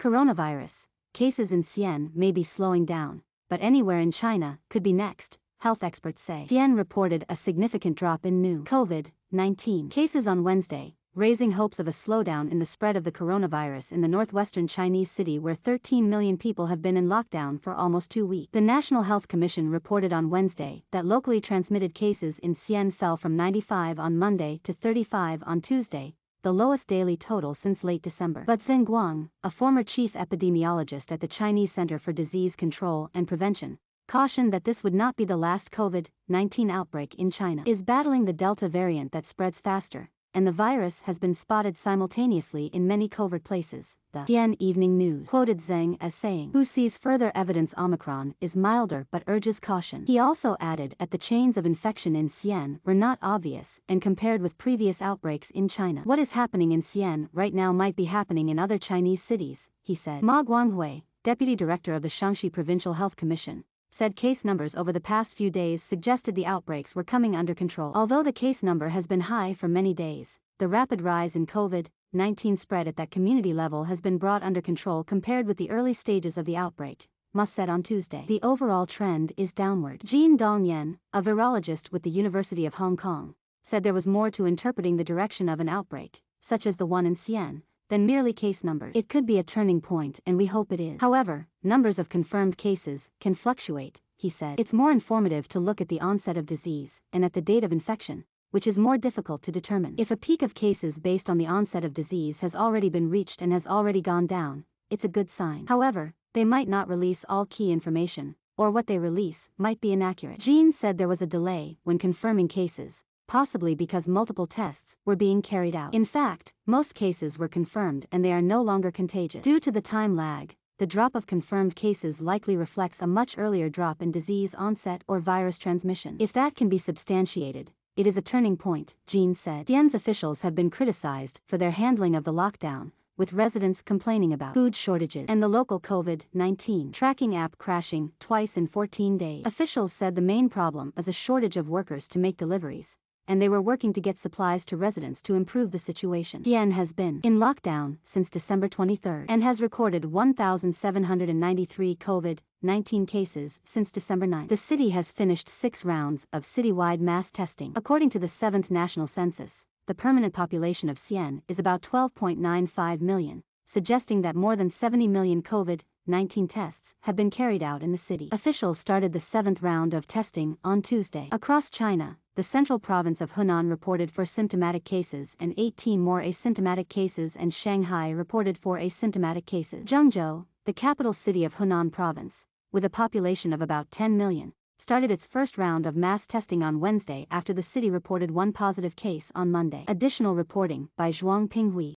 Coronavirus. Cases in Xi'an may be slowing down, but anywhere in China could be next, health experts say. Xi'an reported a significant drop in new COVID-19 cases on Wednesday, raising hopes of a slowdown in the spread of the coronavirus in the northwestern Chinese city where 13 million people have been in lockdown for almost 2 weeks. The National Health Commission reported on Wednesday that locally transmitted cases in Xi'an fell from 95 on Monday to 35 on Tuesday, the lowest daily total since late December. But Zeng Guang, a former chief epidemiologist at the Chinese Center for Disease Control and Prevention, cautioned that this would not be the last COVID-19 outbreak in China. Is battling the Delta variant that spreads faster, and the virus has been spotted simultaneously in many covert places. The Xi'an Evening News quoted Zeng as saying, "Who sees further evidence Omicron is milder but urges caution." He also added that the chains of infection in Xi'an were not obvious and compared with previous outbreaks in China. What is happening in Xi'an right now might be happening in other Chinese cities, he said. Ma Guanghui, deputy director of the Shaanxi Provincial Health Commission, said case numbers over the past few days suggested the outbreaks were coming under control. Although the case number has been high for many days, the rapid rise in COVID-19 spread at that community level has been brought under control compared with the early stages of the outbreak, Ma said on Tuesday. The overall trend is downward. Jin Dongyan, a virologist with the University of Hong Kong, said there was more to interpreting the direction of an outbreak, such as the one in Xi'an, than merely case numbers. It could be a turning point and we hope it is. However, numbers of confirmed cases can fluctuate, he said. It's more informative to look at the onset of disease and at the date of infection, which is more difficult to determine. If a peak of cases based on the onset of disease has already been reached and has already gone down, it's a good sign. However, they might not release all key information, or what they release might be inaccurate. Jin said there was a delay when confirming cases, possibly because multiple tests were being carried out. In fact, most cases were confirmed and they are no longer contagious. Due to the time lag, the drop of confirmed cases likely reflects a much earlier drop in disease onset or virus transmission. If that can be substantiated, it is a turning point, Jin said. Xi'an's officials have been criticized for their handling of the lockdown, with residents complaining about food shortages and the local COVID-19 tracking app crashing twice in 14 days. Officials said the main problem is a shortage of workers to make deliveries, and they were working to get supplies to residents to improve the situation. Xi'an has been in lockdown since December 23 and has recorded 1,793 COVID-19 cases since December 9. The city has finished 6 rounds of citywide mass testing. According to the 7th national census, the permanent population of Xi'an is about 12.95 million, suggesting that more than 70 million COVID-19 tests have been carried out in the city. Officials started the 7th round of testing on Tuesday. Across China, the central province of Hunan reported 4 symptomatic cases and 18 more asymptomatic cases, and Shanghai reported 4 asymptomatic cases. Zhengzhou, the capital city of Hunan province, with a population of about 10 million, started its first round of mass testing on Wednesday after the city reported 1 positive case on Monday. Additional reporting by Zhuang Pinghui.